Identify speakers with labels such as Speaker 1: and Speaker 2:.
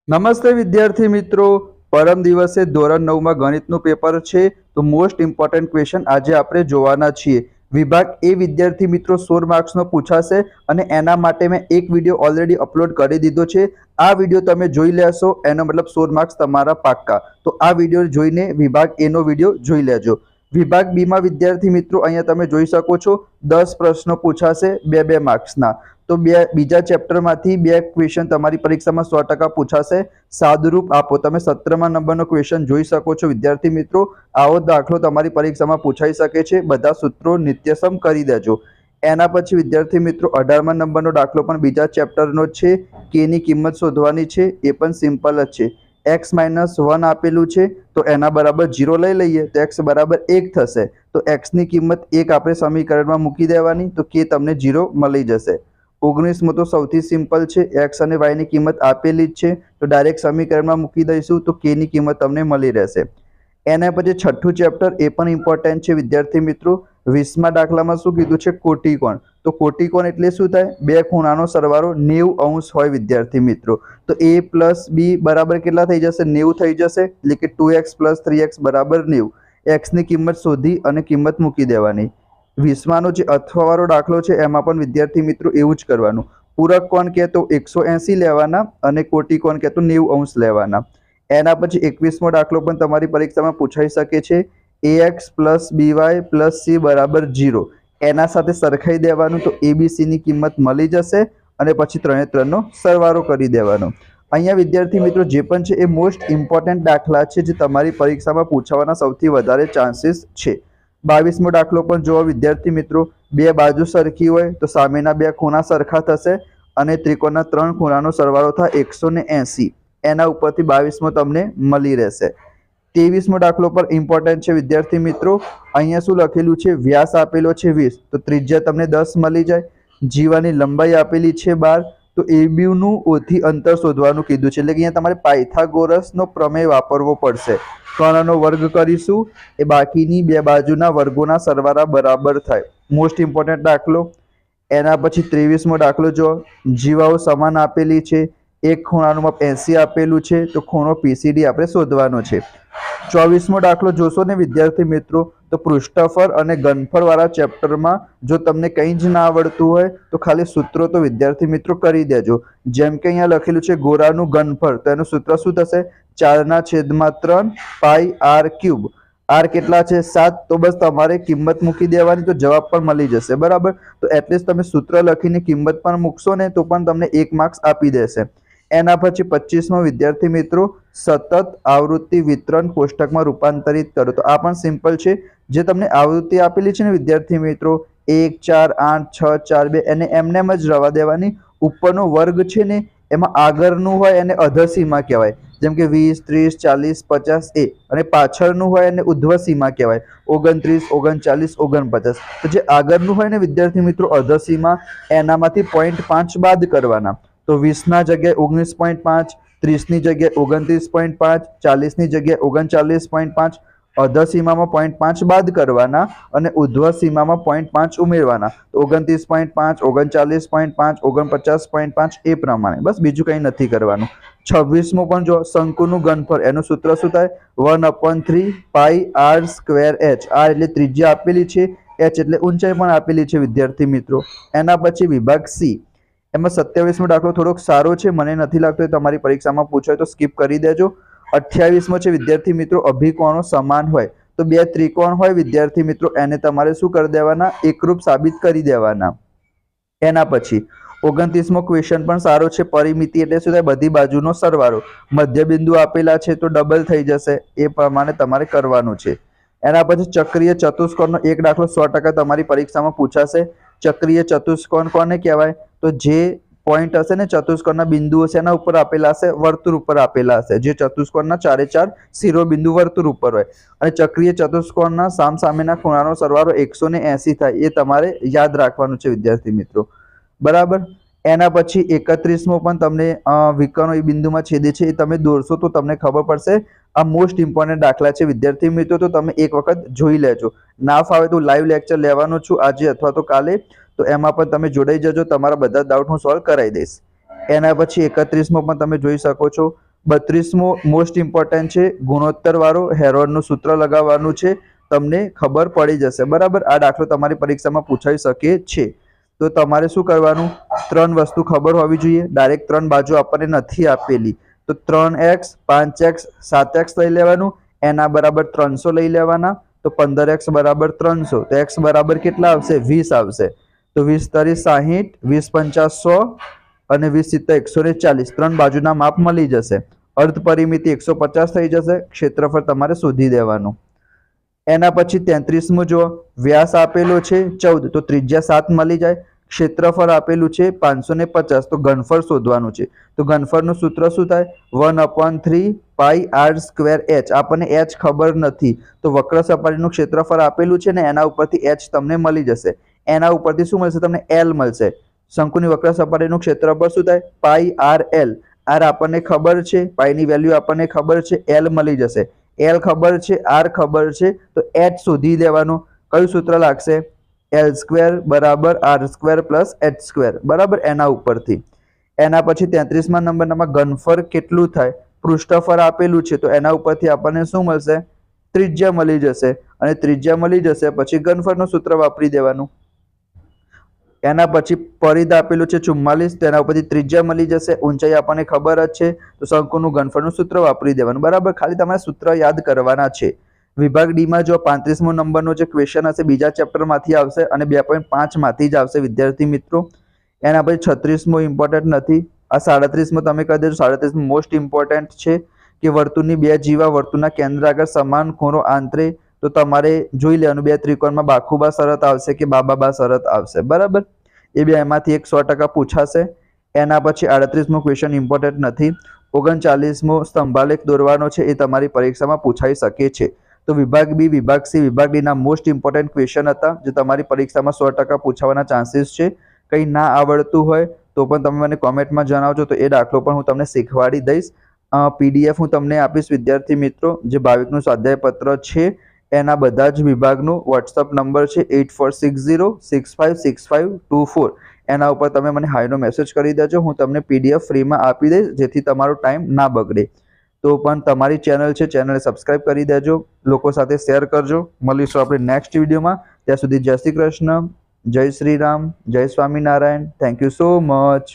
Speaker 1: નમસ્તે વિદ્યાર્થી મિત્રો. પરમ દિવસે ધોરણ 9 માં ગણિતનું પેપર છે, તો મોસ્ટ ઇમ્પોર્ટન્ટ ક્વેશ્ચન આજે આપણે જોવાના છીએ. વિભાગ એ વિદ્યાર્થી મિત્રો 16 માર્ક્સનો પૂછાશે અને એના માટે મેં એક વિડીયો ઓલરેડી અપલોડ કરી દીધો છે. આ વિડીયો તમે જોઈ લેશો એનો મતલબ 16 માર્ક્સ તમારા પાક્કા. તો આ વિડીયો જોઈને વિભાગ એ નો વિડીયો જોઈ લેજો. વિભાગ બી માં વિદ્યાર્થી મિત્રો અહીંયા તમે જોઈ શકો છો 10 પ્રશ્નો પૂછાશે 2-2 માર્ક્સના. તો બીજા ચેપ્ટરમાંથી 2 ક્વેશ્ચન તમારી પરીક્ષામાં 100% પૂછાશે. સાદુરૂપ આપો. તમે 17મા નંબરનો ક્વેશ્ચન જોઈ શકો છો વિદ્યાર્થી મિત્રો. આવો દાખલો તમારી પરીક્ષામાં પૂછાઈ શકે છે. બધા સૂત્રો નિત્યસમ કરી દેજો. એના પછી વિદ્યાર્થી મિત્રો 18મા નંબરનો દાખલો પણ બીજા ચેપ્ટરનો છે. કે ની કિંમત શોધવાની છે. એ પણ સિમ્પલ જ છે. x - 1 આપેલું છે તો એના બરાબર 0 લઈ લઈએ તો x બરાબર 1 થશે. તો x ની કિંમત 1 આપણે સમીકરણમાં મૂકી દેવાની તો કે તમને 0 મળી જશે. 19મો તો સૌથી સિમ્પલ છે. x અને y ની કિંમત આપેલી જ છે તો ડાયરેક્ટ સમીકરણમાં મૂકી દઈશું તો k ની કિંમત તમને મળી રહેશે. એના પછી છઠ્ઠું ચેપ્ટર એ પણ ઇમ્પોર્ટન્ટ છે વિદ્યાર્થી મિત્રો. 20મા દાખલામાં શું કીધું છે? કોટિકોણ. તો કોટિકોણ એટલે શું થાય? બે ખૂણાનો સરવાળો 90 અંશ હોય વિદ્યાર્થી મિત્રો. તો a + b બરાબર કેટલા થઈ જશે? 90 થઈ જશે. એટલે કે 2x + 3x બરાબર 90. x ની કિંમત શોધી અને કિંમત મૂકી દેવાની. 20માનો જે અથવાવાળો દાખલો છે એમાં પણ વિદ્યાર્થી મિત્રો એવું જ કરવાનું. પૂરક કોણ કહે તો 180 લેવાના અને કોટિકોણ કહે તો 90 અંશ લેવાના. એના પછી 21મો દાખલો પણ તમારી પરીક્ષામાં પૂછાઈ શકે છે. ax + by + c બરાબર 0. એના સાથે સરખાઈ દેવાનું તો abc ની કિંમત મળી જશે અને પછી 3 નો સરવાળો કરી દેવાનો. અહીંયા વિદ્યાર્થી મિત્રો જે પણ છે એ મોસ્ટ ઇમ્પોર્ટન્ટ દાખલા છે જે તમારી પરીક્ષામાં પૂછાવાના સૌથી વધારે ચાન્સીસ છે. 22મો દાખલો પણ જોવો વિદ્યાર્થી મિત્રો. બે બાજુ સરખી હોય તો સામેના બે ખૂણા સરખા થશે અને ત્રિકોણના 3 ખૂણાનો સરવાળો થાય 180. એના ઉપરથી 22મો તમને મળી રહેશે. 23મો દાખલો પર ઇમ્પોર્ટન્ટ છે વિદ્યાર્થી મિત્રો. અહીંયા શું લખેલું છે? વ્યાસ આપેલો છે 20 તો ત્રિજ્યા તમને 10 મળી જાય. જીવાની લંબાઈ આપેલી છે 12 તો AB નું ઓથી અંતર શોધવાનું કીધું છે. એટલે કે અહીંયા તમારે પાયથાગોરસનો પ્રમેય વાપરવો પડશે. કર્ણનો વર્ગ કરીશું એ બાકીની બે બાજુના વર્ગોના સરવાળા બરાબર થાય. મોસ્ટ ઇમ્પોર્ટન્ટ દાખલો. એના પછી 23મો દાખલો જો. જીવાઓ સમાન આપેલી છે. એક ખૂણાનું માપ 80 આપેલું છે તો ખૂણો PCD આપણે શોધવાનો છે. 24મો દાખલો જોશો ને વિદ્યાર્થી મિત્રો તો પૃષ્ઠફળ અને ઘનફળ વાળા ચેપ્ટરમાં જો તમને કંઈ જ ના આવડતું હોય તો ખાલી સૂત્રો તો વિદ્યાર્થી મિત્રો કરી દેજો. જેમ કે અહીંયા લખેલું છે ગોળાનું ઘનફળ તો એનું સૂત્ર શું થશે? 4/3 πr³. r કેટલા છે? 7. તો બસ તમારે કિંમત મૂકી દેવાની તો જવાબ પણ મળી જશે. બરાબર. તો એટલીસ્ટ તમે સૂત્ર લખીને કિંમત પણ મૂકશો ને તો પણ તમને 1 માર્ક્સ આપી દેશે. એના પછી 25મો વિદ્યાર્થી મિત્રો સતત આવૃત્તિ વિતરણ કોષ્ટકમાં રૂપાંતરિત કરો. તો આ પણ સિમ્પલ છે. જે તમને આવૃત્તિ આપેલી છે ને વિદ્યાર્થી મિત્રો 1 4 8 6 4 2 એને એમને જ રવા દેવાની. ઉપરનો વર્ગ છે ને એમાં આગળનું હોય એને અધસીમા કહેવાય. જેમ કે 20 30 40 50 એ અને પાછળનું હોય એને ઉધ્વસીમા કહેવાય. 29 39 49. તો જે આગળનું હોય ને વિદ્યાર્થી મિત્રો અધસીમા એનામાંથી 0.5 બાદ કરવાના. તો 20ના જગ્યાએ 19.5, 30ની જગ્યાએ 29.5, 40ની જગ્યાએ 39.5. અધસીમામાં 0.5 બાદ કરવાના અને ઉધ્વ સીમામાં 0.5 ઉમેરવાના. તો 29.5, 39.5, 49.5 એ પ્રમાણે. બસ બીજું કંઈ નથી કરવાનું. 26મો પણ જો. શંકુનું ઘનફળ એનું સૂત્ર શું થાય? 1/3 πr²h. r એટલે ત્રિજ્યા આપેલી છે. h એટલે ઊંચાઈ પણ આપેલી છે વિદ્યાર્થી મિત્રો. એના પછી વિભાગ સી. એમાં 27મો દાખલો થોડોક સારો છે. મને નથી લાગતું તમારી પરીક્ષામાં પૂછાય તો સ્કીપ કરી દેજો. 28મો છે વિદ્યાર્થી મિત્રો અભિકોણો સમાન હોય તો બે ત્રિકોણ હોય વિદ્યાર્થી મિત્રો એને તમારે શું કરી દેવાના? એકરૂપ સાબિત કરી દેવાના. એના પછી 29મો ક્વેશ્ચન પણ સારો છે. પરિમિતિ એટલે શું થાય? બધી બાજુનો સરવાળો. મધ્યબિંદુ આપેલા છે તો ડબલ થઈ જશે. એ પ્રમાણે તમારે કરવાનું છે. એના પછી ચક્રીય ચતુષ્કોણનો એક દાખલો 100% તમારી પરીક્ષામાં પૂછાશે. ચક્રીય ચતુષ્કોણ કોને કહેવાય? તો જે પોઈન્ટ હશે ને ચતુષ્કોણના બિંદુઓ છે એના ઉપર આપેલા હશે, વર્તુળ ઉપર આપેલા હશે. જે ચતુષ્કોણના 4 શિરોબિંદુ વર્તુળ ઉપર હોય અને ચક્રીય ચતુષ્કોણના સામસામેના ખૂણાનો સરવાળો 180 થાય. એ તમારે યાદ રાખવાનું છે વિદ્યાર્થી મિત્રો. બરાબર. એના પછી 31મો પણ તમને વિકર્ણો એ બિંદુમાં છેદે છે એ તમે દોરશો તો તમને ખબર પડશે. આ મોસ્ટ ઇમ્પોર્ટન્ટ દાખલા છે વિદ્યાર્થી મિત્રો. તો તમે એક વખત જોઈ લેજો. ના ફાવે તો લાઈવ લેક્ચર લેવાનો છું આજે અથવા તો કાલે. તો એમાં પણ તમે જોડાઈ જજો. તમારા બધા ડાઉટ હું સોલ્વ કરાવી દઈશ. એના પછી 31મો પણ તમે જોઈ શકો છો. 32મો મોસ્ટ ઇમ્પોર્ટન્ટ છે, ગુણોત્તરવાળો હેરોનનું સૂત્ર લગાવવાનું છે, તમને ખબર પડી જશે બરાબર. આ દાખલો તમારી પરીક્ષામાં પૂછાઈ શકે છે. તો તમારે શું કરવાનું, 3 વસ્તુ ખબર હોવી જોઈએ. ડાયરેક્ટ 3 બાજુ આપણને નથી આપેલી, તો 3x 5x 7x લઈ લેવાનું, એના બરાબર 300 લઈ લેવાના, તો 15x બરાબર 300, તો x બરાબર કેટલા આવશે, 20 આવશે. તો 20 તારી 60, 20 50 100 અને 20 70 140, 3 બાજુના માપ મળી જશે. અર્ધ પરિમિતિ 150 થઈ જશે. ક્ષેત્રફળ તમારે શોધી દેવાનું. એના પછી 33મું જો વ્યાસ આપેલો છે 14, તો ત્રિજ્યા 7 મળી જાય. ક્ષેત્રફળ આપેલું છે 550, તો ઘનફળ શોધવાનું છે. તો ઘનફળનું સૂત્ર શું થાય, 1/3 પાઈ r સ્ક્વેર h. આપણને h ખબર નથી, તો વક્ર સપાટીનું ક્ષેત્રફળ આપેલું છે ને એના ઉપરથી h તમને મળી જશે. એના ઉપરથી શું મળશે, તમને l મળશે. શંકુની વક્ર સપાટીનું ક્ષેત્રફળ શું થાય, પાઈ r l. r આપણને ખબર છે, પાઈની વેલ્યુ આપણને ખબર છે, l મળી જશે. l ખબર છે, r ખબર છે, તો h શોધી દેવાનો. કયું સૂત્ર લાગશે, l² બરાબર r² પ્લસ h², બરાબર. એના ઉપરથી એના પછી 33મા નંબરમાં ઘનફળ કેટલું થાય, પૃષ્ઠફળ આપેલું છે, તો એના ઉપરથી આપણને શું મળશે, ત્રિજ્યા મળી જશે. અને ત્રિજ્યા મળી જશે પછી ઘનફળનું સૂત્ર વાપરી દેવાનું. એના પછી પરિઘ આપેલું છે 44, તેના ઉપરથી ત્રિજ્યા મળી જશે. ઊંચાઈ આપણને ખબર જ છે, તો શંકુનું ઘનફળનું સૂત્ર વાપરી દેવાનું બરાબર. ખાલી તમારે સૂત્ર યાદ કરવાના છે. વિભાગ ડી માં જો 35મો નંબરનો જે ક્વેશ્ચન હશે બીજા ચેપ્ટરમાંથી આવશે અને 2.5 માંથી જ આવશે વિદ્યાર્થી મિત્રો. એના પછી 36મો ઇમ્પોર્ટન્ટ નથી, આ 37મો તમે કહી દેજો. 37મો મોસ્ટ ઇમ્પોર્ટન્ટ છે કે વર્તુળની 2 જીવા વર્તુળના કેન્દ્ર આગળ સમાન ખૂણો આંતરે, તો તમારે જોઈ લેવાનું 2 ત્રિકોણમાં બાખુબા શરત આવશે કે બાબાબા શરત આવશે બરાબર. એ બે એમાંથી એક 100% પૂછાશે. એના પછી 38મો ક્વેશ્ચન ઇમ્પોર્ટન્ટ નથી. 39મો સ્તંભાલેખ દોરવાનો છે, એ તમારી પરીક્ષામાં પૂછાઈ શકે છે. તો વિભાગ બી, વિભાગ સી, વિભાગ ડી ના મોસ્ટ ઇમ્પોર્ટન્ટ ક્વેશ્ચન હતા જે તમારી પરીક્ષામાં 100% પૂછાવાના ચાન્સીસ છે. કંઈ ના આવડતું હોય તો પણ તમે મને કોમેન્ટમાં જણાવજો, તો એ દાખલો પણ હું તમને શીખવાડી દઈશ. PDF હું તમને આપીશ વિદ્યાર્થી મિત્રો. જે ભાવિકનું સ્વાધ્યાય પત્ર છે એના બધા જ વિભાગનું વોટ્સઅપ નંબર છે 8460656524. એના ઉપર તમે મને હાઈનો મેસેજ કરી દેજો, હું તમને PDF ફ્રીમાં આપી દઈશ, જેથી તમારો ટાઈમ ના બગડે. તો પણ તમારી ચેનલ છે, ચેનલને સબસ્ક્રાઇબ કરી દેજો, લોકો સાથે શેર કરજો. મળીશું આપણે નેક્સ્ટ વિડીયોમાં. ત્યાં સુધી જય શ્રી કૃષ્ણ, જય શ્રી રામ, જય Swaminarayan. Thank you so much.